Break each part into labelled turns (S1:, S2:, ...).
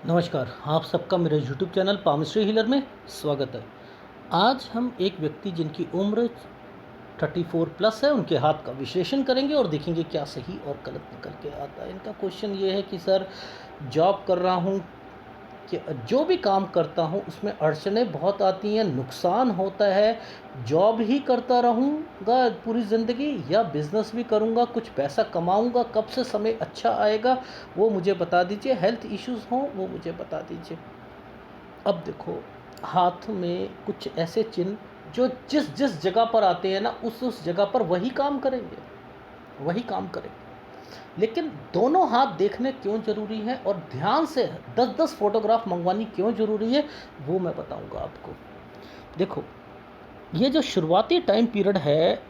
S1: नमस्कार, आप सबका मेरे यूट्यूब चैनल पामिस्ट्री हीलर में स्वागत है। आज हम एक व्यक्ति जिनकी उम्र 34 प्लस है, उनके हाथ का विश्लेषण करेंगे और देखेंगे क्या सही और गलत निकल के आता है। इनका क्वेश्चन ये है कि सर, जॉब कर रहा हूँ कि जो भी काम करता हूँ उसमें अड़चनें बहुत आती हैं, नुकसान होता है। जॉब ही करता रहूँगा पूरी ज़िंदगी या बिज़नेस भी करूँगा, कुछ पैसा कमाऊँगा, कब से समय अच्छा आएगा वो मुझे बता दीजिए। हेल्थ इश्यूज़ हों वो मुझे बता दीजिए। अब देखो, हाथ में कुछ ऐसे चिन्ह जो जिस जिस जगह पर आते हैं ना, उस जगह पर वही काम करेंगे, वही काम करेंगे। लेकिन दोनों हाथ देखने क्यों ज़रूरी है और ध्यान से 10-10 फोटोग्राफ मंगवानी क्यों ज़रूरी है वो मैं बताऊंगा आपको। देखो, ये जो शुरुआती टाइम पीरियड है,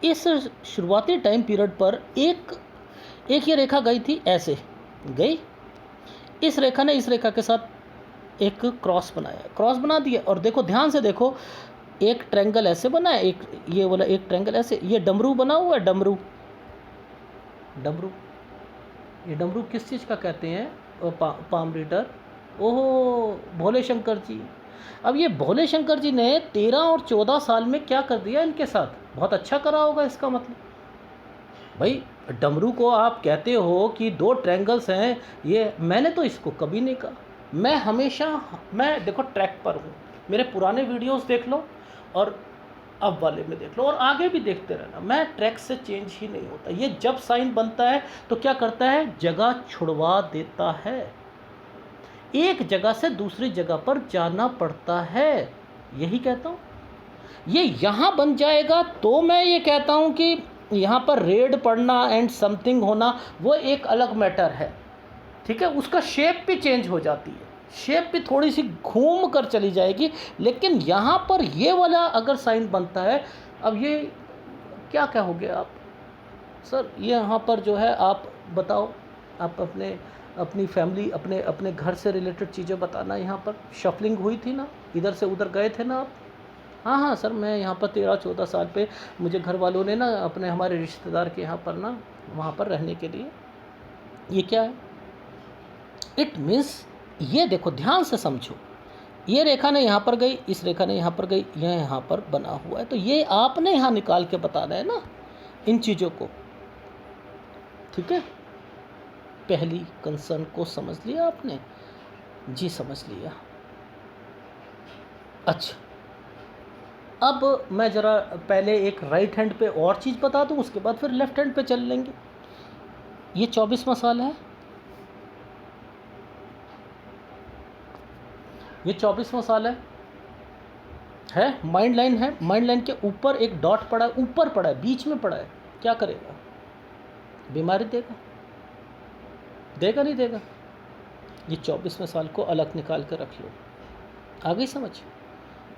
S1: इस शुरुआती टाइम पीरियड पर एक एक ये रेखा गई थी, ऐसे गई। इस रेखा ने इस रेखा के साथ एक क्रॉस बनाया, क्रॉस बना दिया। और देखो, ध्यान से देखो, एक ट्रायंगल ऐसे बना है, एक ये वाला एक ट्रायंगल ऐसे, ये डमरू बना हुआ है। डमरू डमरू ये डमरू किस चीज़ का कहते हैं? Palm reader. ओहो, भोले शंकर जी। अब ये भोले शंकर जी ने 13 और 14 साल में क्या कर दिया इनके साथ? बहुत अच्छा करा होगा इसका मतलब। भाई, डमरू को आप कहते हो कि दो ट्रायंगल्स हैं, ये मैंने तो इसको कभी नहीं कहा। मैं हमेशा, मैं देखो ट्रैक पर हूँ, मेरे पुराने वीडियोस देख लो और अब वाले में देख लो और आगे भी देखते रहना, मैं ट्रैक से चेंज ही नहीं होता। ये जब साइन बनता है तो क्या करता है? जगह छुड़वा देता है, एक जगह से दूसरी जगह पर जाना पड़ता है। यही कहता हूँ। ये यहाँ बन जाएगा तो मैं ये कहता हूँ कि यहाँ पर रेड पड़ना एंड समथिंग होना वो एक अलग मैटर है, ठीक है। उसका शेप भी चेंज हो जाती है, शेप भी थोड़ी सी घूम कर चली जाएगी। लेकिन यहाँ पर ये वाला अगर साइन बनता है, अब ये क्या कहोगे आप? सर, ये यहाँ पर जो है, आप बताओ, आप अपनी फैमिली, अपने अपने घर से रिलेटेड चीज़ें बताना। यहाँ पर शफलिंग हुई थी ना, इधर से उधर गए थे ना आप? हाँ हाँ सर, मैं यहाँ पर 13-14 साल पे मुझे घर वालों ने ना अपने हमारे रिश्तेदार के यहाँ पर ना, वहाँ पर रहने के लिए। ये क्या है? इट मीन्स, ये देखो ध्यान से समझो, ये रेखा ने यहाँ पर गई, इस रेखा ने यहाँ पर गई, यह यहाँ पर बना हुआ है। तो ये आपने यहाँ निकाल के बताना है ना इन चीज़ों को, ठीक है। पहली कंसर्न को समझ लिया आपने? जी, समझ लिया। अच्छा, अब मैं ज़रा पहले एक राइट हैंड पे और चीज़ बता दूँ, उसके बाद फिर लेफ्ट हैंड पे चल लेंगे। ये 24वां साल है, ये 24वां साल है। माइंड लाइन है, माइंड लाइन के ऊपर एक डॉट पड़ा है, ऊपर पड़ा है, बीच में पड़ा है। क्या करेगा? बीमारी देगा? देगा नहीं देगा? ये 24वें साल को अलग निकाल कर रख लो। आ गई समझ?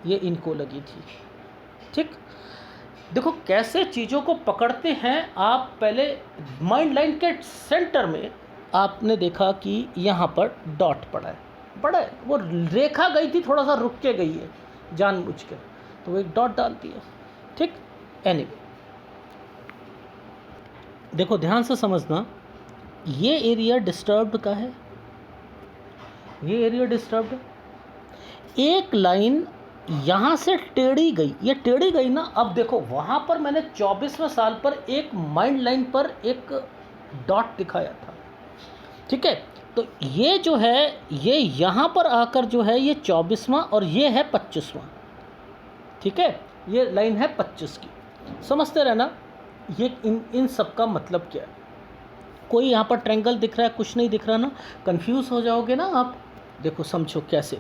S1: ये इनको लगी थी, ठीक। देखो कैसे चीज़ों को पकड़ते हैं आप। पहले माइंड लाइन के सेंटर में आपने देखा कि यहाँ पर डॉट पड़ा है, पड़ा है। वो रेखा गई थी, थोड़ा सा रुक के गई है जानबूझ के, तो वो एक डॉट डाल दिया, ठीक। एनीवे, देखो ध्यान से समझना, ये एरिया डिस्टर्ब्ड का है, ये एरिया डिस्टर्ब्ड है। एक लाइन यहाँ से टेढ़ी गई, ये टेढ़ी गई ना। अब देखो, वहाँ पर मैंने 24वें साल पर एक माइंड लाइन पर एक डॉट दिखाया था, ठीक है। तो ये जो है, ये यहाँ पर आकर जो है, ये 24वां और ये है 25वां, ठीक है। ये लाइन है 25 की, समझते रहना। ये इन सब का मतलब क्या है? कोई यहाँ पर ट्रायंगल दिख रहा है, कुछ नहीं दिख रहा ना, कंफ्यूज हो जाओगे ना आप। देखो समझो कैसे।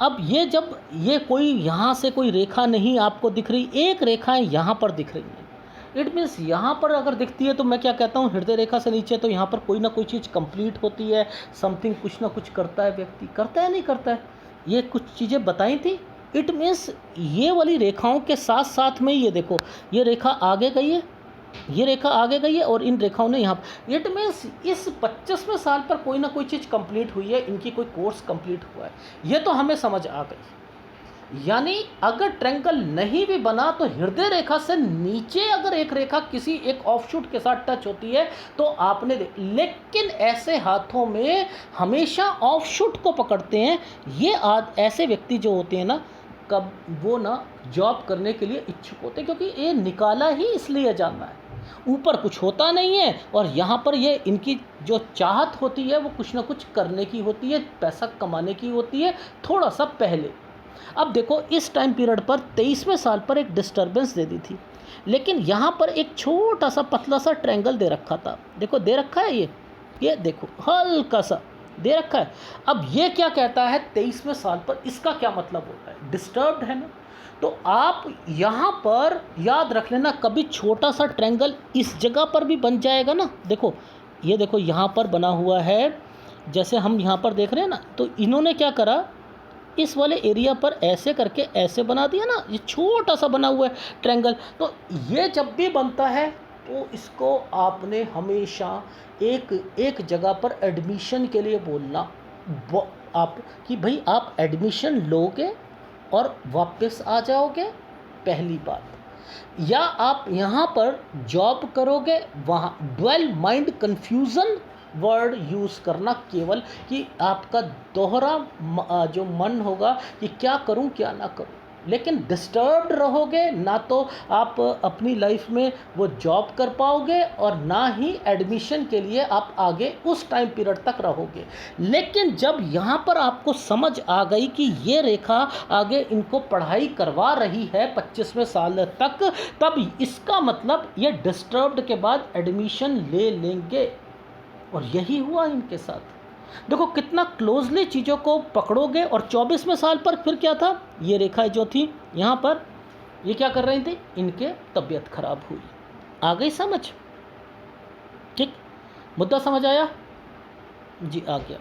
S1: अब ये जब ये कोई यहाँ से कोई रेखा नहीं आपको दिख रही, एक रेखाएं यहाँ पर दिख रही हैं, इट मीन्स यहाँ पर अगर दिखती है तो मैं क्या कहता हूँ, हृदय रेखा से नीचे तो यहाँ पर कोई ना कोई चीज़ कंप्लीट होती है, समथिंग कुछ ना कुछ करता है व्यक्ति, करता है नहीं करता है। ये कुछ चीज़ें बताई थी। इट मीन्स ये वाली रेखाओं के साथ साथ में ये देखो, ये रेखा आगे गई है, ये रेखा आगे गई है और इन रेखाओं ने यहाँ, इट मीन्स इस 25वें साल पर कोई ना कोई चीज़ कंप्लीट हुई है, इनकी कोई कोर्स कंप्लीट हुआ है। ये तो हमें समझ आ गई। यानी अगर ट्रायंगल नहीं भी बना तो हृदय रेखा से नीचे अगर एक रेखा किसी एक ऑफशूट के साथ टच होती है तो आपने लेकिन ऐसे हाथों में हमेशा ऑफशूट को पकड़ते हैं। ये ऐसे व्यक्ति जो होते हैं ना, कब वो ना जॉब करने के लिए इच्छुक होते हैं, क्योंकि ये निकाला ही इसलिए जाना है, ऊपर कुछ होता नहीं है और यहाँ पर ये इनकी जो चाहत होती है वो कुछ ना कुछ करने की होती है, पैसा कमाने की होती है थोड़ा सा पहले। अब देखो इस टाइम पीरियड पर 23वें साल पर एक डिस्टरबेंस दे दी थी, लेकिन यहाँ पर एक छोटा सा पतला सा ट्रायंगल दे रखा था। देखो दे रखा है ये देखो हल्का सा दे रखा है। अब ये क्या कहता है 23वें साल पर, इसका क्या मतलब होता है, डिस्टर्ब्ड है ना। तो आप यहाँ पर याद रख लेना, कभी छोटा सा ट्रायंगल इस जगह पर भी बन जाएगा ना। देखो ये देखो यहाँ पर बना हुआ है, जैसे हम यहाँ पर देख रहे हैं ना, तो इन्होंने क्या करा, इस वाले एरिया पर ऐसे करके ऐसे बना दिया ना, ये छोटा सा बना हुआ है ट्रायंगल। तो ये जब भी बनता है तो इसको आपने हमेशा एक जगह पर एडमिशन के लिए बोलना, आप कि भाई आप एडमिशन लोगे और वापस आ जाओगे, पहली बात। या आप यहाँ पर जॉब करोगे, वहाँ dwell mind confusion word use करना, केवल कि आपका दोहरा जो मन होगा कि क्या करूं क्या ना करूं। लेकिन डिस्टर्ब्ड रहोगे ना तो आप अपनी लाइफ में वो जॉब कर पाओगे और ना ही एडमिशन के लिए आप आगे उस टाइम पीरियड तक रहोगे। लेकिन जब यहाँ पर आपको समझ आ गई कि ये रेखा आगे इनको पढ़ाई करवा रही है 25वें साल तक, तब इसका मतलब ये डिस्टर्ब्ड के बाद एडमिशन ले लेंगे। और यही हुआ इनके साथ। देखो कितना क्लोजली चीज़ों को पकड़ोगे। और 24वें साल पर फिर क्या था, ये रेखाएं जो थी यहाँ पर, ये क्या कर रही थी, इनके तबीयत खराब हुई। आ गई समझ, ठीक, मुद्दा समझ आया जी, आ गया।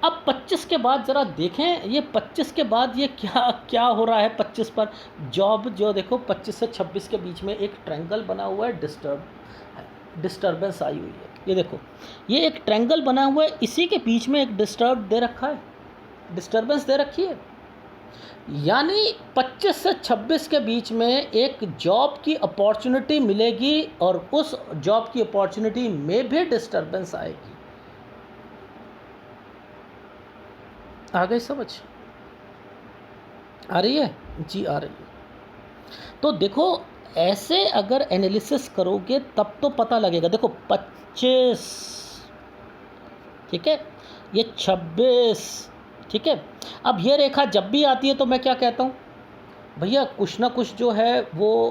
S1: अब 25 के बाद ज़रा देखें, ये 25 के बाद ये क्या क्या हो रहा है। 25 पर जॉब जो देखो 25 से 26 के बीच में एक ट्रायंगल बना हुआ है, डिस्टर्बेंस आई हुई है। ये देखो ये एक ट्रायंगल बना हुआ है, इसी के बीच में एक डिस्टर्बेंस दे रखी है। यानी 25 से 26 के बीच में एक जॉब की अपॉर्चुनिटी मिलेगी और उस जॉब की अपॉर्चुनिटी में भी डिस्टर्बेंस आएगी। आ गई समझ, आ रही है जी, आ रही है। तो देखो ऐसे अगर एनालिसिस करोगे तब तो पता लगेगा। देखो 25, ठीक है, ये 26, ठीक है। अब ये रेखा जब भी आती है तो मैं क्या कहता हूँ भैया, कुछ ना कुछ जो है वो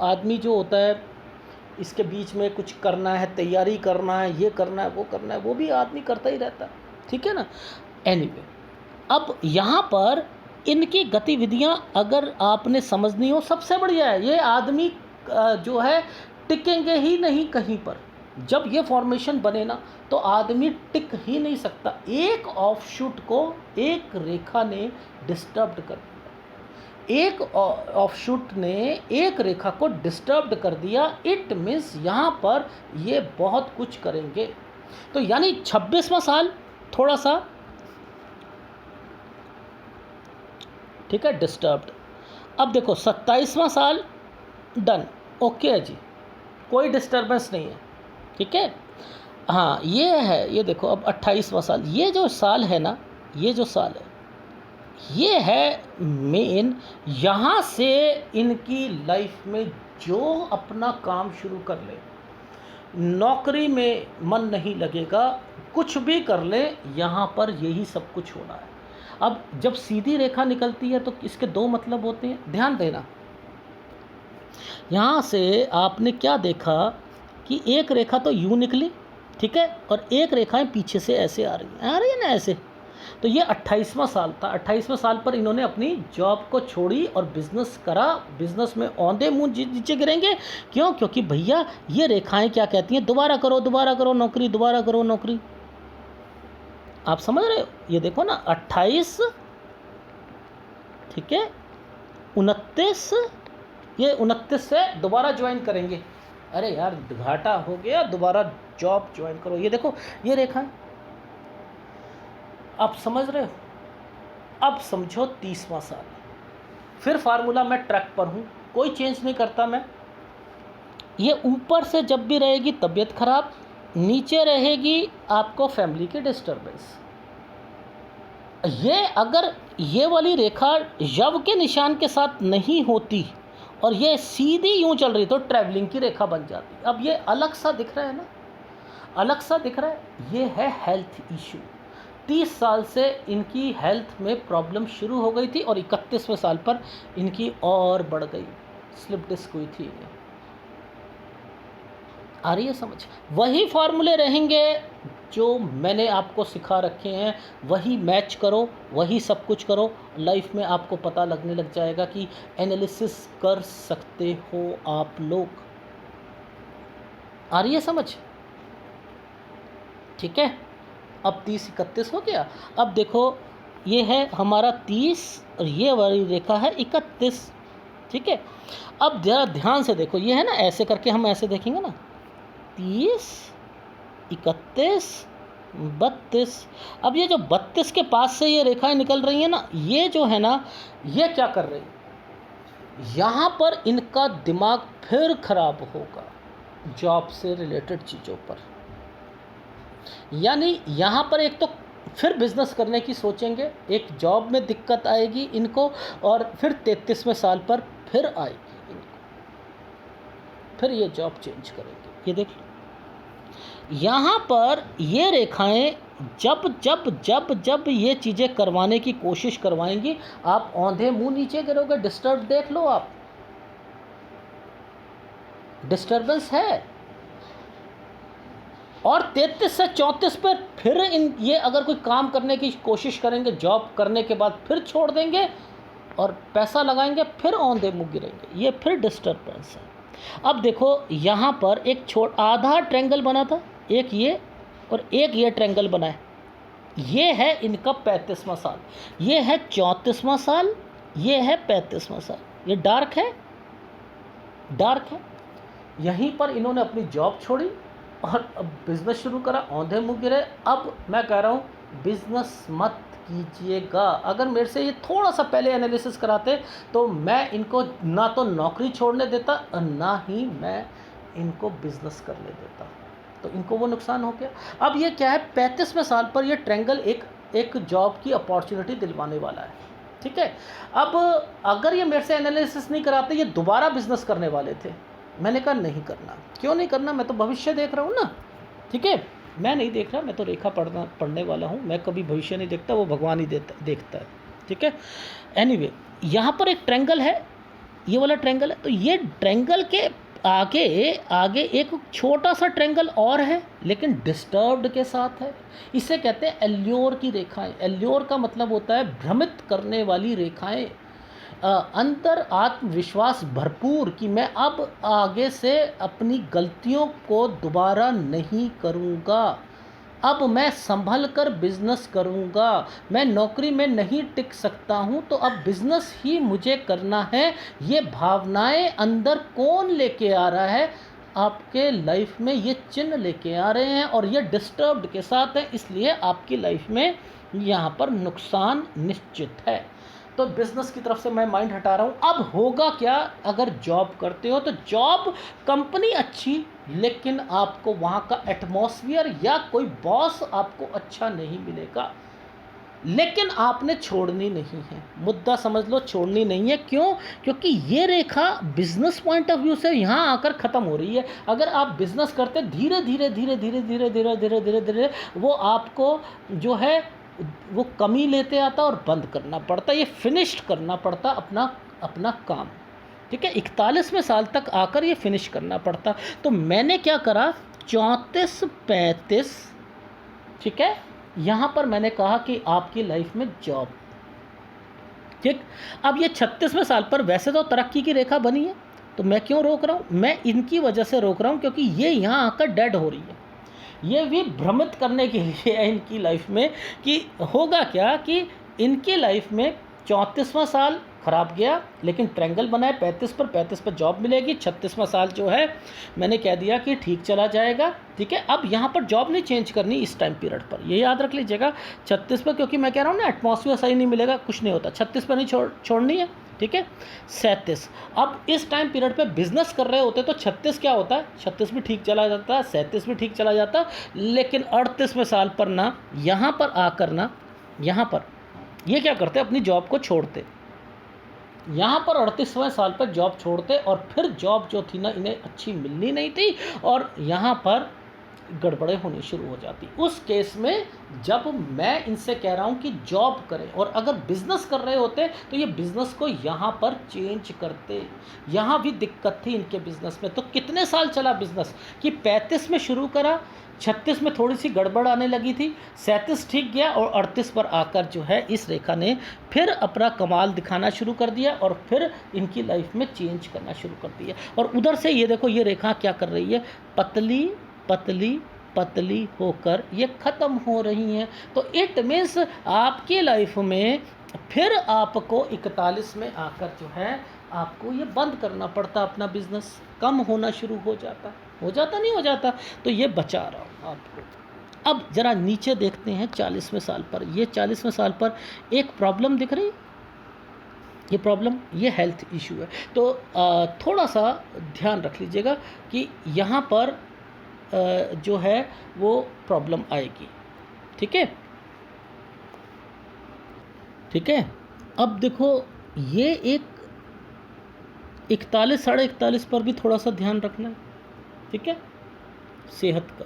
S1: आदमी जो होता है इसके बीच में कुछ करना है, तैयारी करना है, ये करना है, वो करना है, वो भी आदमी करता ही रहता है, ठीक है ना। एनीवे, अब यहाँ पर इनकी गतिविधियाँ अगर आपने समझनी हो, सबसे बढ़िया है, ये आदमी जो है टिकेंगे ही नहीं कहीं पर। जब ये फॉर्मेशन बने ना तो आदमी टिक ही नहीं सकता। एक ऑफशूट को एक रेखा ने डिस्टर्ब कर दिया, एक ऑफशूट ने एक रेखा को डिस्टर्ब कर दिया। इट मीन्स यहाँ पर ये बहुत कुछ करेंगे। तो यानी 26वां साल थोड़ा सा, ठीक है, डिस्टर्ब्ड। अब देखो 27वां साल डन, ओके है जी, कोई डिस्टर्बेंस नहीं है, ठीक है। हाँ ये है, ये देखो अब 28वां साल, ये जो साल है ना, ये जो साल है ये है मेन। यहाँ से इनकी लाइफ में जो अपना काम शुरू कर ले, नौकरी में मन नहीं लगेगा, कुछ भी कर ले, यहाँ पर यही सब कुछ होना है। अब जब सीधी रेखा निकलती है तो इसके दो मतलब होते हैं, ध्यान देना। यहाँ से आपने क्या देखा कि एक रेखा तो यूँ निकली, ठीक है, और एक रेखाएं पीछे से ऐसे आ रही है ना, ऐसे। तो ये 28वां साल था। 28वें साल पर इन्होंने अपनी जॉब को छोड़ी और बिज़नेस करा। बिज़नेस में औंधे मुँह नीचे गिरेंगे, क्यों, क्योंकि भैया ये रेखाएं क्या कहती हैं, दोबारा करो नौकरी, दोबारा करो नौकरी। आप समझ रहे हो, ये देखो ना 28, ठीक है, 29, ये 29 से दोबारा ज्वाइन करेंगे। अरे यार घाटा हो गया, दोबारा जॉब ज्वाइन करो। ये देखो ये रेखा, आप समझ रहे हो। अब समझो 30वां साल, फिर फार्मूला मैं ट्रैक पर हूँ, कोई चेंज नहीं करता मैं। ये ऊपर से जब भी रहेगी तबीयत खराब, नीचे रहेगी आपको फैमिली की डिस्टर्बेंस। ये अगर ये वाली रेखा यव के निशान के साथ नहीं होती और ये सीधी यूं चल रही तो ट्रैवलिंग की रेखा बन जाती। अब ये अलग सा दिख रहा है ना, अलग सा दिख रहा है। ये है हेल्थ इशू। 30 साल से इनकी हेल्थ में प्रॉब्लम शुरू हो गई थी और 31वें साल पर इनकी और बढ़ गई, स्लिप डिस्क हुई थी इन्हें। आ रही है समझ? वही फार्मूले रहेंगे जो मैंने आपको सिखा रखे हैं, वही मैच करो, वही सब कुछ करो। लाइफ में आपको पता लगने लग जाएगा कि एनालिसिस कर सकते हो आप लोग। आ रही है समझ? ठीक है, अब 30-31 हो गया। अब देखो ये है हमारा 30 और ये वाली रेखा है 31। ठीक है, अब ज़रा ध्यान से देखो, ये है ना, ऐसे करके हम ऐसे देखेंगे ना, 30, 31, 32। अब ये जो 32 के पास से ये रेखाएं निकल रही हैं ना, ये जो है ना, ये क्या कर रही है, यहाँ पर इनका दिमाग फिर खराब होगा जॉब से रिलेटेड चीज़ों पर। यानी यहाँ पर एक तो फिर बिजनेस करने की सोचेंगे, एक जॉब में दिक्कत आएगी इनको, और फिर 33वें साल पर फिर आएगी इनको, फिर ये जॉब चेंज करेंगे। ये देख लो, यहाँ पर ये रेखाएं जब जब जब जब ये चीज़ें करवाने की कोशिश करवाएंगी, आप औंधे मुंह नीचे गिरोगे। डिस्टर्ब देख लो आप, डिस्टर्बेंस है। और 33 से 34 पर फिर ये अगर कोई काम करने की कोशिश करेंगे, जॉब करने के बाद फिर छोड़ देंगे और पैसा लगाएंगे, फिर औंधे मुंह गिरेंगे। ये फिर डिस्टर्बेंस है। अब देखो यहाँ पर एक आधा ट्रायंगल बना था, एक ये और एक ये ट्रायंगल बना है। ये है इनका 35वां साल, ये है 34वां साल, ये है 35वां साल। ये डार्क है, डार्क है। यहीं पर इन्होंने अपनी जॉब छोड़ी और अब बिज़नेस शुरू करा, औंधे मुँह गिरे। अब मैं कह रहा हूँ बिज़नेस मत कीजिएगा। अगर मेरे से ये थोड़ा सा पहले एनालिसिस कराते तो मैं इनको ना तो नौकरी छोड़ने देता और ना ही मैं इनको बिज़नेस करने देता, तो इनको वो नुकसान हो गया। अब ये क्या है, 35वें साल पर ये ट्रायंगल एक जॉब की अपॉर्चुनिटी दिलवाने वाला है। ठीक है, अब अगर ये मेरे से एनालिसिस नहीं कराते, ये दोबारा बिज़नेस करने वाले थे। मैंने कहा नहीं करना। क्यों नहीं करना, मैं तो भविष्य देख रहा हूँ ना। ठीक है, मैं नहीं देख रहा, मैं तो रेखा पढ़ने वाला हूँ। मैं कभी भविष्य नहीं देखता, वो भगवान ही देखता है। ठीक है, एनीवे यहाँ पर एक ट्रायंगल है, ये वाला ट्रायंगल है। तो ये ट्रायंगल के आगे एक छोटा सा ट्रायंगल और है, लेकिन डिस्टर्ब्ड के साथ है। इसे कहते हैं एल्योर की रेखाएं। एल्योर का मतलब होता है भ्रमित करने वाली रेखाएं। अंतर आत्मविश्वास भरपूर कि मैं अब आगे से अपनी गलतियों को दोबारा नहीं करूँगा, अब मैं संभल कर बिज़नेस करूँगा, मैं नौकरी में नहीं टिक सकता हूँ, तो अब बिज़नेस ही मुझे करना है। ये भावनाएं अंदर कौन लेके आ रहा है, आपके लाइफ में ये चिन्ह लेके आ रहे हैं और ये डिस्टर्ब्ड के साथ है, इसलिए आपकी लाइफ में यहाँ पर नुकसान निश्चित है। तो बिज़नेस की तरफ से मैं माइंड हटा रहा हूँ। अब होगा क्या, अगर जॉब करते हो तो जॉब कंपनी अच्छी, लेकिन आपको वहाँ का एटमॉस्फेयर या कोई बॉस आपको अच्छा नहीं मिलेगा, लेकिन आपने छोड़नी नहीं है। मुद्दा समझ लो, छोड़नी नहीं है। क्यों? क्योंकि ये रेखा बिजनेस पॉइंट ऑफ व्यू से यहाँ आकर ख़त्म हो रही है। अगर आप बिज़नेस करते धीरे धीरे धीरे धीरे धीरे धीरे धीरे धीरे धीरे वो आपको जो है वो कमी लेते आता और बंद करना पड़ता, ये फिनिश्ड करना पड़ता अपना काम। ठीक है, 41वें साल तक आकर ये फिनिश करना पड़ता। तो मैंने क्या करा, 34-35, ठीक है, यहाँ पर मैंने कहा कि आपकी लाइफ में जॉब। ठीक, अब ये 36वें साल पर वैसे तो तरक्की की रेखा बनी है, तो मैं क्यों रोक रहा हूँ, मैं इनकी वजह से रोक रहा हूँ क्योंकि ये यहाँ आकर डेड हो रही है। ये भी भ्रमित करने के लिए है इनकी लाइफ में कि होगा क्या, कि इनकी लाइफ में 34वां साल ख़राब गया, लेकिन ट्रायंगल बनाए 35 पर जॉब मिलेगी। 36वां साल जो है मैंने कह दिया कि ठीक चला जाएगा। ठीक है, अब यहाँ पर जॉब नहीं चेंज करनी इस टाइम पीरियड पर, ये याद रख लीजिएगा। 36 पर, क्योंकि मैं कह रहा हूँ ना एटमॉस्फेयर सही नहीं मिलेगा, कुछ नहीं होता। 36 पर नहीं छोड़नी है, ठीक है। 37, अब इस टाइम पीरियड पे बिजनेस कर रहे होते तो 36 क्या होता है, 36 भी ठीक चला जाता है, 37 भी ठीक चला जाता, लेकिन 38वें साल पर ना यहाँ पर आकर ना यहाँ पर ये क्या करते, अपनी जॉब को छोड़ते, यहाँ पर 38वें साल पर जॉब छोड़ते, और फिर जॉब जो थी ना इन्हें अच्छी मिलनी नहीं थी, और यहाँ पर गड़बड़े होनी शुरू हो जाती। उस केस में जब मैं इनसे कह रहा हूँ कि जॉब करें, और अगर बिजनेस कर रहे होते तो ये बिजनेस को यहाँ पर चेंज करते। यहाँ भी दिक्कत थी इनके बिजनेस में। तो कितने साल चला बिजनेस कि 35 में शुरू करा, 36 में थोड़ी सी गड़बड़ आने लगी थी, 37 ठीक गया, और 38 पर आकर जो है इस रेखा ने फिर अपना कमाल दिखाना शुरू कर दिया, और फिर इनकी लाइफ में चेंज करना शुरू कर दिया। और उधर से ये देखो ये रेखा क्या कर रही है, पतली पतली पतली होकर ये ख़त्म हो रही हैं। तो इट मीन्स आपकी लाइफ में फिर आपको 41 में आकर जो है आपको ये बंद करना पड़ता, अपना बिजनेस कम होना शुरू हो जाता नहीं हो जाता। तो ये बचा रहा हूँ आपको। अब ज़रा नीचे देखते हैं 40वें साल पर। ये 40वें साल पर एक प्रॉब्लम दिख रही, ये प्रॉब्लम ये हेल्थ इशू है। तो थोड़ा सा ध्यान रख लीजिएगा कि यहाँ पर जो है वो प्रॉब्लम आएगी। ठीक है, ठीक है। अब देखो ये एक 41 साढ़े 41 पर भी थोड़ा सा ध्यान रखना है, ठीक है, सेहत का।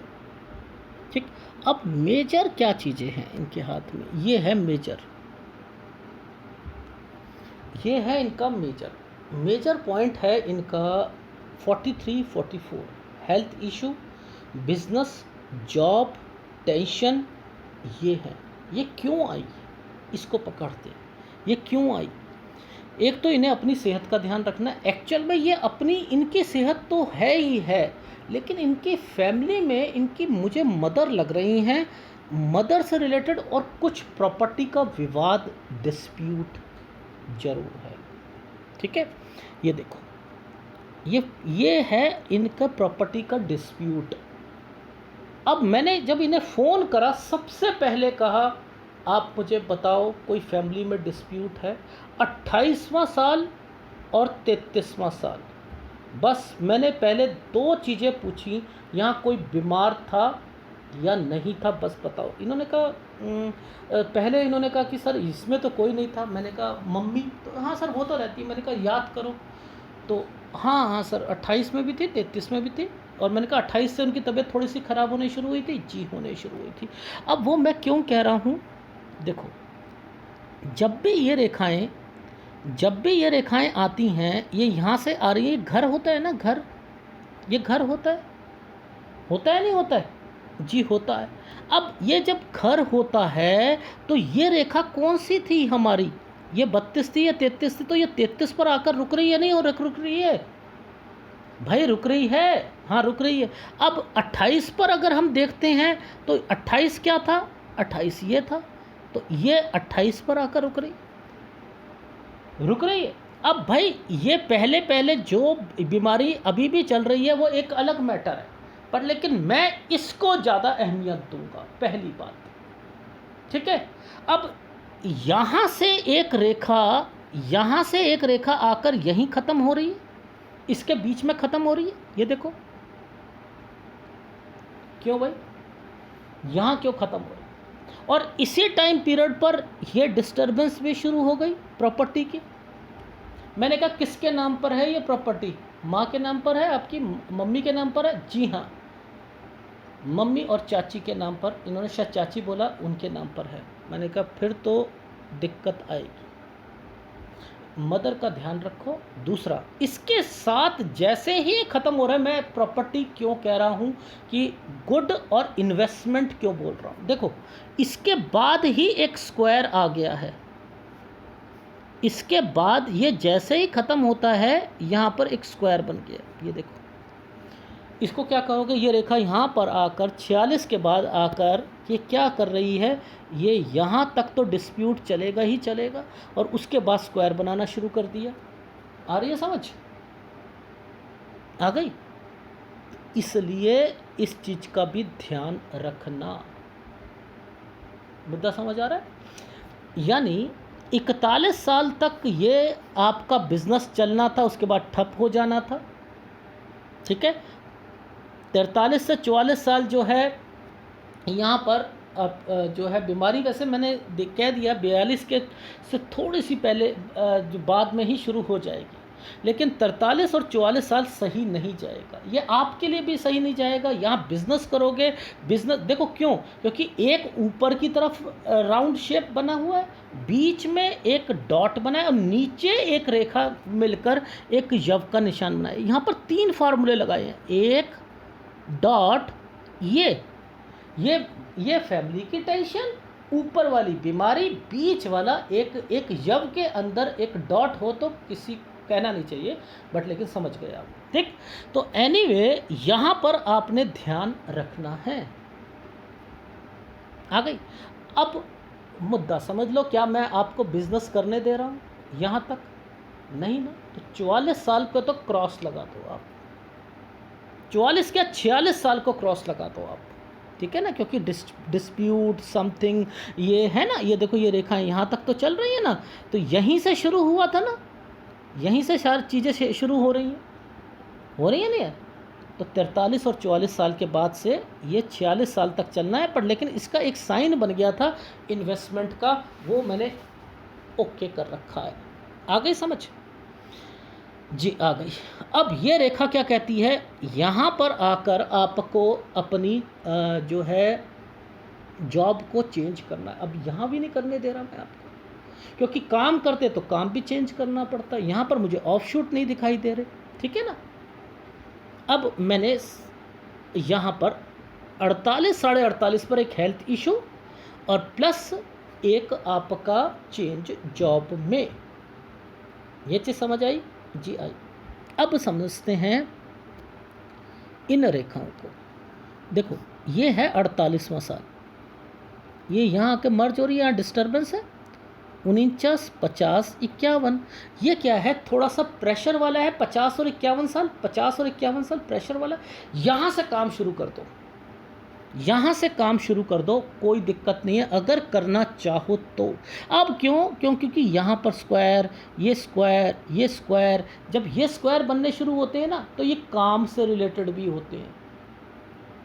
S1: ठीक, अब मेजर क्या चीज़ें हैं इनके हाथ में, ये है मेजर, ये है इनका मेजर पॉइंट है इनका 43 44, health issue, business, job, tension, ये है। ये क्यों आई, इसको पकड़ते, ये क्यों आई। एक तो इन्हें अपनी सेहत का ध्यान रखना है। एक्चुअल में ये अपनी इनकी सेहत तो है ही है, लेकिन इनकी फैमिली में इनकी मुझे मदर लग रही हैं, मदर से रिलेटेड और कुछ प्रॉपर्टी का विवाद, डिस्प्यूट जरूर है। ठीक है, ये देखो ये है इनका प्रॉपर्टी का डिस्प्यूट। अब मैंने जब इन्हें फ़ोन करा सबसे पहले कहा आप मुझे बताओ कोई फैमिली में डिस्प्यूट है। 28वां साल और 33वां साल, बस मैंने पहले 2 चीज़ें पूछी, यहाँ कोई बीमार था या नहीं था, बस बताओ। इन्होंने कहा पहले इन्होंने कहा कि सर इसमें तो कोई नहीं था। मैंने कहा मम्मी, तो हाँ सर वो तो रहती है। मैंने कहा याद करो, तो हाँ सर 28 में भी थी, 33 में भी थी। और मैंने कहा 28 से उनकी तबीयत थोड़ी सी ख़राब होनी शुरू हुई थी, जी होने शुरू हुई थी। अब वो मैं क्यों कह रहा हूँ, देखो जब भी ये रेखाएं आती हैं, ये यहाँ से आ रही है, घर होता है ना, घर, ये घर होता है नहीं होता है, जी होता है। अब ये जब घर होता है तो ये रेखा कौन सी थी हमारी, ये 32 थी या 33 थी, तो ये 33 पर आकर रुक रही है नहीं, और रुक रही है भाई, रुक रही है, हाँ रुक रही है। अब 28 पर अगर हम देखते हैं तो 28 क्या था, 28 ये था, तो ये 28 पर आकर रुक रही है। अब भाई ये पहले जो बीमारी अभी भी चल रही है वो एक अलग मैटर है, पर लेकिन मैं इसको ज़्यादा अहमियत दूंगा, पहली बात। ठीक है, अब यहाँ से एक रेखा आकर यहीं ख़त्म हो रही है, इसके बीच में ख़त्म हो रही है, ये देखो क्यों भाई, यहाँ क्यों ख़त्म हो रही है। और इसी टाइम पीरियड पर ये डिस्टर्बेंस भी शुरू हो गई प्रॉपर्टी की। मैंने कहा किसके नाम पर है ये प्रॉपर्टी, माँ के नाम पर है, आपकी मम्मी के नाम पर है, जी हाँ मम्मी और चाची के नाम पर, इन्होंने शायद चाची बोला, उनके नाम पर है। मैंने कहा फिर तो दिक्कत आएगी, मदर का ध्यान रखो। दूसरा, इसके साथ जैसे ही ख़त्म हो रहा है, मैं प्रॉपर्टी क्यों कह रहा हूँ कि गुड और इन्वेस्टमेंट क्यों बोल रहा हूँ, देखो इसके बाद ही एक स्क्वायर आ गया है, इसके बाद ये जैसे ही ख़त्म होता है यहाँ पर एक स्क्वायर बन गया, ये देखो इसको क्या कहोगे, ये रेखा यहाँ पर आकर 46 के बाद आकर ये क्या कर रही है, ये यहाँ तक तो डिस्प्यूट चलेगा ही चलेगा, और उसके बाद स्क्वायर बनाना शुरू कर दिया। आ रही है समझ, आ गई। इसलिए इस चीज़ का भी ध्यान रखना, मुद्दा समझ आ रहा है। यानी 41 साल तक ये आपका बिजनेस चलना था, उसके बाद ठप हो जाना था। ठीक है, 43 से 44 साल जो है यहाँ पर अब जो है बीमारी, वैसे मैंने कह दिया 42 के से थोड़ी सी पहले जो बाद में ही शुरू हो जाएगी, लेकिन 43 और 44 साल सही नहीं जाएगा। ये आपके लिए भी सही नहीं जाएगा। यहाँ बिजनेस करोगे, बिजनेस देखो क्यों, क्योंकि एक ऊपर की तरफ राउंड शेप बना हुआ है, बीच में एक डॉट बना है और नीचे एक रेखा मिलकर एक यव का निशान बनाया। यहाँ पर 3 फार्मूले लगाए हैं, एक डॉट, ये फैमिली की टेंशन, ऊपर वाली बीमारी, बीच वाला एक यव के अंदर एक डॉट हो तो किसी कहना नहीं चाहिए, बट लेकिन समझ गए आप। ठीक, तो एनीवे यहाँ पर आपने ध्यान रखना है। आ गई। अब मुद्दा समझ लो, क्या मैं आपको बिजनेस करने दे रहा हूँ यहाँ तक? नहीं ना। तो 44 साल को तो क्रॉस लगा दो आप, 44 क्या 46 साल को क्रॉस लगा दो आप। ठीक है ना, क्योंकि डिस्प्यूट समथिंग ये है ना, ये देखो ये रेखाएं यहाँ तक तो चल रही है ना, तो यहीं से शुरू हुआ था ना, यहीं से सारी चीज़ें शुरू हो रही हैं नहीं है। तो 43 और 44 साल के बाद से ये 46 साल तक चलना है, पर लेकिन इसका एक साइन बन गया था इन्वेस्टमेंट का, वो मैंने ओके कर रखा है। आ गई समझ? जी आ गई। अब ये रेखा क्या कहती है, यहाँ पर आकर आपको अपनी जो है जॉब को चेंज करना है। अब यहाँ भी नहीं करने दे रहा मैं आपको, क्योंकि काम करते तो काम भी चेंज करना पड़ता है। यहाँ पर मुझे ऑफ शूट नहीं दिखाई दे रहे, ठीक है ना। अब मैंने यहाँ पर 48 साढ़े 48 पर एक हेल्थ इशू और प्लस एक आपका चेंज जॉब में, ये चीज़ समझ आई? जी आई। अब समझते हैं इन रेखाओं को। देखो ये है 48वां साल, ये यहाँ आके मर्ज हो रही है, यहाँ डिस्टर्बेंस है 49, 50, 51। ये क्या है, थोड़ा सा प्रेशर वाला है, 50 और 51 साल, 50 और 51 साल प्रेशर वाला। यहाँ से काम शुरू कर दो, यहाँ से काम शुरू कर दो, कोई दिक्कत नहीं है अगर करना चाहो तो। अब क्योंकि यहाँ पर स्क्वायर, ये स्क्वायर, ये स्क्वायर, जब ये स्क्वायर बनने शुरू होते हैं ना, तो ये काम से रिलेटेड भी होते हैं।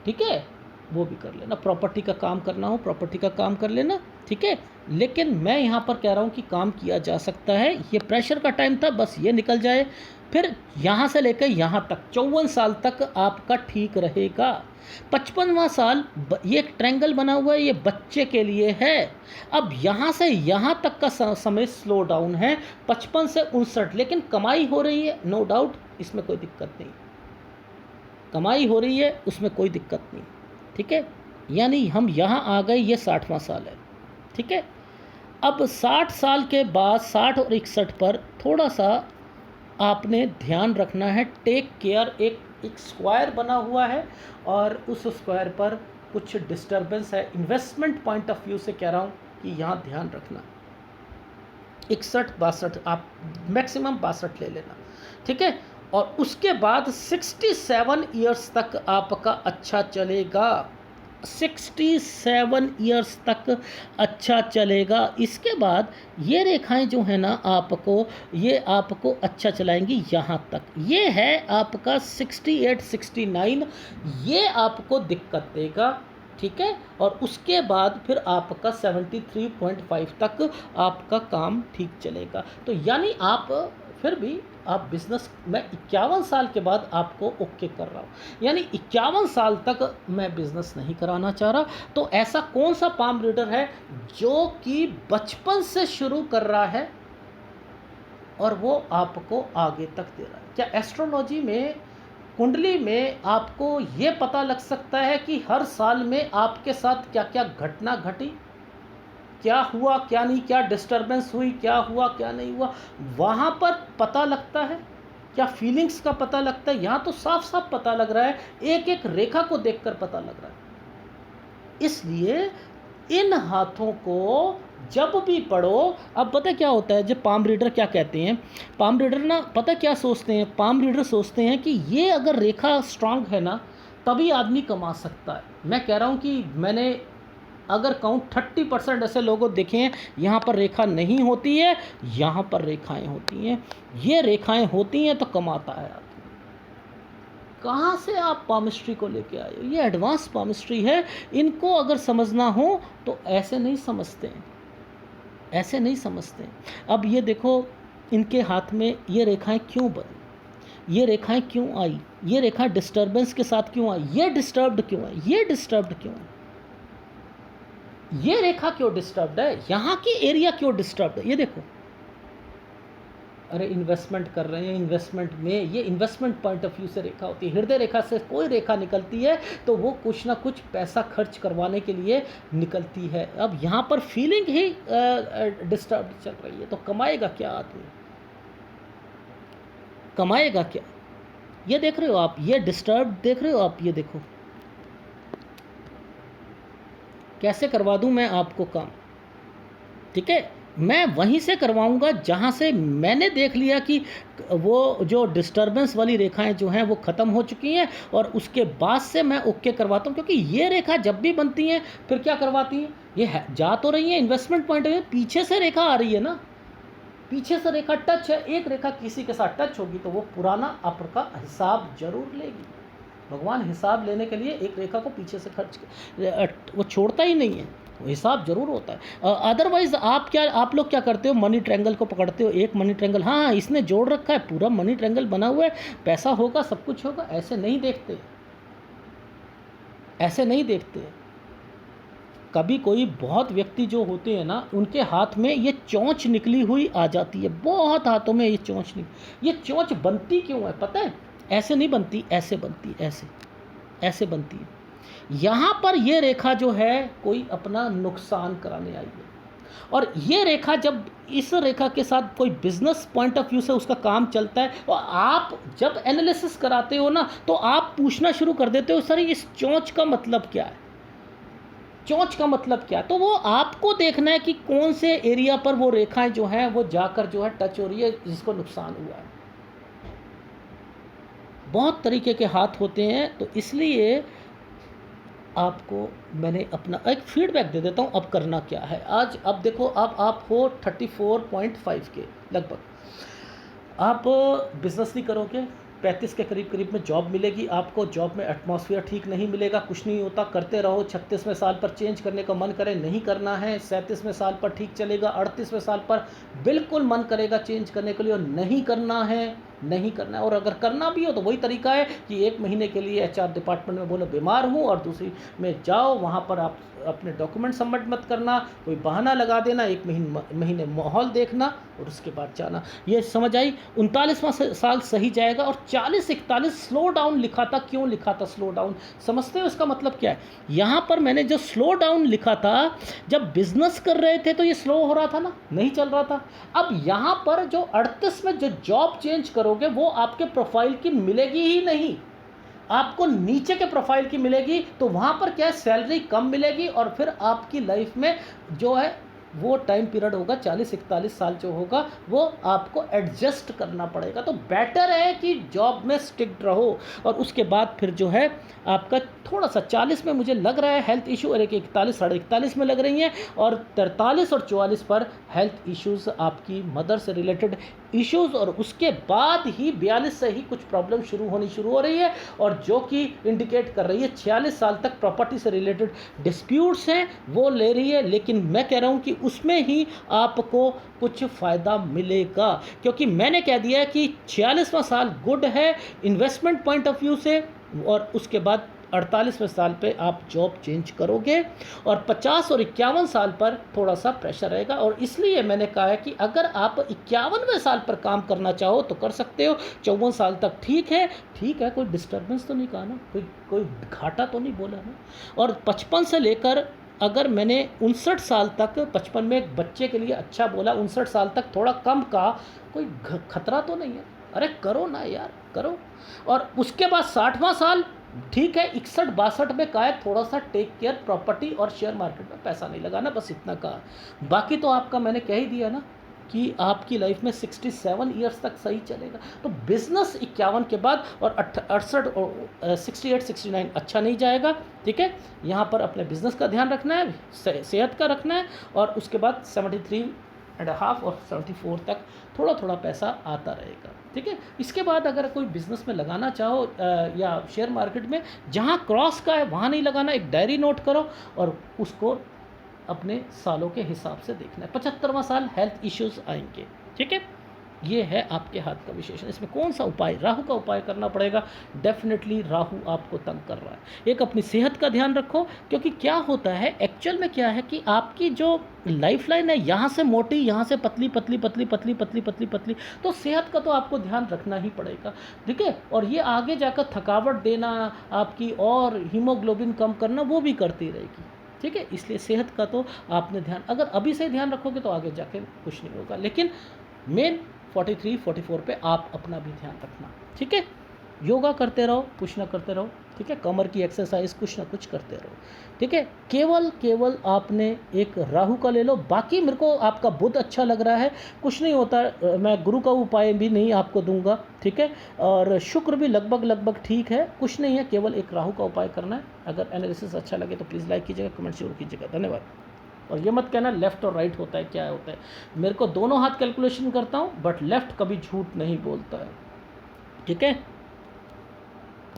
S1: ठीक है, वो भी कर लेना। प्रॉपर्टी का काम करना हो, प्रॉपर्टी का काम कर लेना, ठीक है। लेकिन मैं यहाँ पर कह रहा हूँ कि काम किया जा सकता है। ये प्रेशर का टाइम था, बस ये निकल जाए, फिर यहाँ से लेकर यहाँ तक 54 साल तक आपका ठीक रहेगा। 55वां साल ये एक ट्रायंगल बना हुआ है, ये बच्चे के लिए है। अब यहाँ से यहाँ तक का समय स्लो डाउन है, 55 से 59, लेकिन कमाई हो रही है, नो डाउट, इसमें कोई दिक्कत नहीं, कमाई हो रही है, उसमें कोई दिक्कत नहीं, ठीक है। यानी हम यहाँ आ गए, ये 60वां साल है, ठीक है। अब 60 साल के बाद 60 और 61 पर थोड़ा सा आपने ध्यान रखना है, टेक केयर। एक स्क्वायर बना हुआ है और उस स्क्वायर पर कुछ डिस्टर्बेंस है। इन्वेस्टमेंट पॉइंट ऑफ व्यू से कह रहा हूँ कि यहाँ ध्यान रखना। 61, 62, आप मैक्सिमम 62 ले लेना, ठीक है। और उसके बाद 67 ईयर्स तक आपका अच्छा चलेगा, 67 ईयर्स तक अच्छा चलेगा। इसके बाद ये रेखाएं जो है ना आपको, ये आपको अच्छा चलाएंगी यहाँ तक। ये है आपका 68, 69, ये आपको दिक्कत देगा, ठीक है। और उसके बाद फिर आपका 73.5 तक आपका काम ठीक चलेगा। तो यानी आप फिर भी आप बिज़नेस, मैं 51 साल के बाद आपको ओके कर रहा हूँ, यानी 51 साल तक मैं बिज़नेस नहीं कराना चाह रहा। तो ऐसा कौन सा पाम रीडर है जो कि बचपन से शुरू कर रहा है और वो आपको आगे तक दे रहा है? क्या एस्ट्रोलॉजी में, कुंडली में आपको ये पता लग सकता है कि हर साल में आपके साथ क्या क्या घटना घटी, क्या हुआ क्या नहीं, क्या डिस्टर्बेंस हुई, क्या हुआ क्या नहीं हुआ, वहाँ पर पता लगता है? क्या फीलिंग्स का पता लगता है? यहाँ तो साफ साफ पता लग रहा है, एक एक रेखा को देखकर पता लग रहा है। इसलिए इन हाथों को जब भी पढ़ो, अब पता क्या होता है, जब पाम रीडर क्या कहते हैं, पाम रीडर ना पता क्या सोचते हैं, पाम रीडर सोचते हैं कि ये अगर रेखा स्ट्रांग है ना, तभी आदमी कमा सकता है। मैं कह रहा हूँ कि मैंने अगर कहूँ 30% ऐसे लोगों देखे हैं यहाँ पर रेखा नहीं होती है, यहाँ पर रेखाएं होती हैं, ये रेखाएं होती हैं तो कमाता है आदमी। कहाँ से आप पामिस्ट्री को लेके आए हो? ये एडवांस पामिस्ट्री है। इनको अगर समझना हो तो ऐसे नहीं समझते हैं, ऐसे नहीं समझते हैं। अब ये देखो इनके हाथ में ये रेखाएं क्यों बनी, ये रेखाएं क्यों आई, ये रेखा डिस्टर्बेंस के साथ क्यों आई, ये डिस्टर्ब्ड क्यों है, ये डिस्टर्ब्ड क्यों है, ये रेखा क्यों डिस्टर्ब्ड है, यहाँ की एरिया क्यों डिस्टर्ब्ड है, ये देखो। अरे इन्वेस्टमेंट कर रहे हैं, इन्वेस्टमेंट में ये इन्वेस्टमेंट पॉइंट ऑफ व्यू से रेखा होती है। हृदय रेखा से कोई रेखा निकलती है तो वो कुछ ना कुछ पैसा खर्च करवाने के लिए निकलती है। अब यहाँ पर फीलिंग ही डिस्टर्ब चल रही है, तो कमाएगा क्या आदमी, कमाएगा क्या? ये देख रहे हो आप, ये डिस्टर्ब देख रहे हो आप, ये देखो कैसे करवा दूं मैं आपको काम। ठीक है, मैं वहीं से करवाऊंगा जहां से मैंने देख लिया कि वो जो डिस्टर्बेंस वाली रेखाएं जो हैं वो ख़त्म हो चुकी हैं, और उसके बाद से मैं ओके करवाता हूं। क्योंकि ये रेखा जब भी बनती हैं फिर क्या करवाती हैं, ये जा तो रही है इन्वेस्टमेंट पॉइंट में, पीछे से रेखा आ रही है ना, पीछे से रेखा टच है, एक रेखा किसी के साथ टच होगी तो वो पुराना अपर का हिसाब जरूर लेगी। भगवान हिसाब लेने के लिए एक रेखा को पीछे से वो छोड़ता ही नहीं है, हिसाब जरूर होता है। अदरवाइज आप लोग क्या करते हो, मनी ट्रायंगल को पकड़ते हो, एक मनी ट्रायंगल, हाँ इसने जोड़ रखा है, पूरा मनी ट्रायंगल बना हुआ है, पैसा होगा, सब कुछ होगा, ऐसे नहीं देखते, ऐसे नहीं देखते। कभी कोई बहुत व्यक्ति जो होते हैं ना, उनके हाथ में ये चोंच निकली हुई आ जाती है, बहुत हाथों में ये चोंच ये चोंच बनती क्यों है पता है? ऐसे नहीं बनती, ऐसे बनती, ऐसे ऐसे बनती है। यहाँ पर ये रेखा जो है कोई अपना नुकसान कराने आई है, और ये रेखा जब इस रेखा के साथ कोई बिजनेस पॉइंट ऑफ व्यू से उसका काम चलता है, और आप जब एनालिसिस कराते हो ना तो आप पूछना शुरू कर देते हो, सर इस चोंच का मतलब क्या है, चोंच का मतलब क्या है? तो वो आपको देखना है कि कौन से एरिया पर वो रेखाएं जो हैं वो जाकर जो है टच हो रही है, जिसको नुकसान हुआ है। बहुत तरीके के हाथ होते हैं, तो इसलिए आपको मैंने अपना एक फीडबैक दे देता हूँ। अब करना क्या है आज, अब देखो, अब आप हो 34.5 के लगभग, आप बिजनेस नहीं करोगे, 35 के करीब में जॉब मिलेगी आपको, जॉब में एटमॉस्फेयर ठीक नहीं मिलेगा, कुछ नहीं होता, करते रहो, 36वें साल पर चेंज करने का मन करे, नहीं करना है, 37वें साल पर ठीक चलेगा, 38वें साल पर बिल्कुल मन करेगा चेंज करने के लिए, और नहीं करना है, नहीं करना है। और अगर करना भी हो तो वही तरीका है कि 1 महीने के लिए HR डिपार्टमेंट में बोलो बीमार हूँ, और दूसरी में जाओ, वहाँ पर आप अपने डॉक्यूमेंट सबमिट मत करना, कोई बहाना लगा देना, 1 महीने माहौल देखना और उसके बाद जाना। ये समझ आई? 39वां साल सही जाएगा। और 40-41 स्लो डाउन लिखा था, क्यों लिखा था स्लो डाउन, समझते हो इसका मतलब क्या है? यहाँ पर मैंने जो स्लो डाउन लिखा था, जब बिजनेस कर रहे थे तो ये स्लो हो रहा था ना, नहीं चल रहा था। अब यहाँ पर जो 38 में जो जॉब चेंज करोगे वो आपके प्रोफाइल की मिलेगी ही नहीं, आपको नीचे के प्रोफाइल की मिलेगी, तो वहाँ पर क्या है, सैलरी कम मिलेगी, और फिर आपकी लाइफ में जो है वो टाइम पीरियड होगा 40-41 साल जो होगा वो आपको एडजस्ट करना पड़ेगा। तो बेटर है कि जॉब में स्टिक रहो, और उसके बाद फिर जो है आपका थोड़ा सा 40 में मुझे लग रहा है हेल्थ इशू, और एक 41 साढ़े 41 में लग रही हैं, और 43 और 44 पर हेल्थ इश्यूज़, आपकी मदर से रिलेटेड इश्यूज़, और उसके बाद ही 42 से ही कुछ प्रॉब्लम शुरू हो रही है, और जो कि इंडिकेट कर रही है 46 साल तक प्रॉपर्टी से रिलेटेड डिस्प्यूट्स हैं वो ले रही है। लेकिन मैं कह रहा हूँ कि उसमें ही आपको कुछ फ़ायदा मिलेगा, क्योंकि मैंने कह दिया कि 46वां साल गुड है इन्वेस्टमेंट पॉइंट ऑफ व्यू से, और उसके बाद 48वें साल पे आप जॉब चेंज करोगे, और 50 और 51 साल पर थोड़ा सा प्रेशर रहेगा। और इसलिए मैंने कहा है कि अगर आप 51वें साल पर काम करना चाहो तो कर सकते हो, 54 साल तक ठीक है, कोई डिस्टर्बेंस तो नहीं कहा ना, कोई घाटा तो नहीं बोला ना। और 55 से लेकर, अगर मैंने 59 साल तक, 55 में एक बच्चे के लिए अच्छा बोला, 59 साल तक थोड़ा कम का, कोई खतरा तो नहीं है, अरे करो ना यार, करो। और उसके बाद 60वां साल ठीक है, 61-62 में का है, थोड़ा सा टेक केयर, प्रॉपर्टी और शेयर मार्केट में पैसा नहीं लगाना, बस इतना कहा। बाकी तो आपका मैंने कह ही दिया ना, कि आपकी लाइफ में 67 ईयर्स तक सही चलेगा। तो बिजनेस 51 के बाद और 68 और 68 69 अच्छा नहीं जाएगा। ठीक है, यहाँ पर अपने बिजनेस का ध्यान रखना है, सेहत का रखना है, और उसके बाद 73.5 और 74 तक थोड़ा थोड़ा पैसा आता रहेगा। ठीक है, इसके बाद अगर कोई बिजनेस में लगाना चाहो या शेयर मार्केट में, जहाँ क्रॉस का है वहाँ नहीं लगाना, एक डायरी नोट करो और उसको अपने सालों के हिसाब से देखना है। 75वां साल हेल्थ इश्यूज आएंगे। ठीक है, ये है आपके हाथ का विशेषण। इसमें कौन सा उपाय? राहु का उपाय करना पड़ेगा। डेफिनेटली राहु आपको तंग कर रहा है। एक अपनी सेहत का ध्यान रखो, क्योंकि क्या होता है एक्चुअल में, क्या है कि आपकी जो लाइफ लाइन है, यहाँ से मोटी, यहाँ से पतली पतली पतली पतली पतली पतली पतली, तो सेहत का तो आपको ध्यान रखना ही पड़ेगा। ठीक है, और ये आगे जाकर थकावट देना आपकी और हीमोग्लोबिन कम करना वो भी करती रहेगी। ठीक है, इसलिए सेहत का तो आपने ध्यान, अगर अभी से ध्यान रखोगे तो आगे जाके कुछ नहीं होगा। लेकिन मेन 43 44 पे आप अपना भी ध्यान रखना। ठीक है, योगा करते रहो, कुछ ना करते रहो। ठीक है, कमर की एक्सरसाइज कुछ ना कुछ करते रहो। ठीक है, केवल आपने एक राहु का ले लो। बाकी मेरे को आपका बुध अच्छा लग रहा है, कुछ नहीं होता, मैं गुरु का उपाय भी नहीं आपको दूंगा। ठीक है, और शुक्र भी लगभग ठीक है, कुछ नहीं है, केवल एक राहु का उपाय करना है। अगर एनालिसिस अच्छा लगे तो प्लीज़ लाइक कीजिएगा, कमेंट जरूर कीजिएगा। धन्यवाद। और ये मत कहना लेफ़्ट और राइट होता है, क्या होता है, मेरे को दोनों हाथ कैलकुलेशन करता हूँ, बट लेफ़्ट कभी झूठ नहीं बोलता है। ठीक है।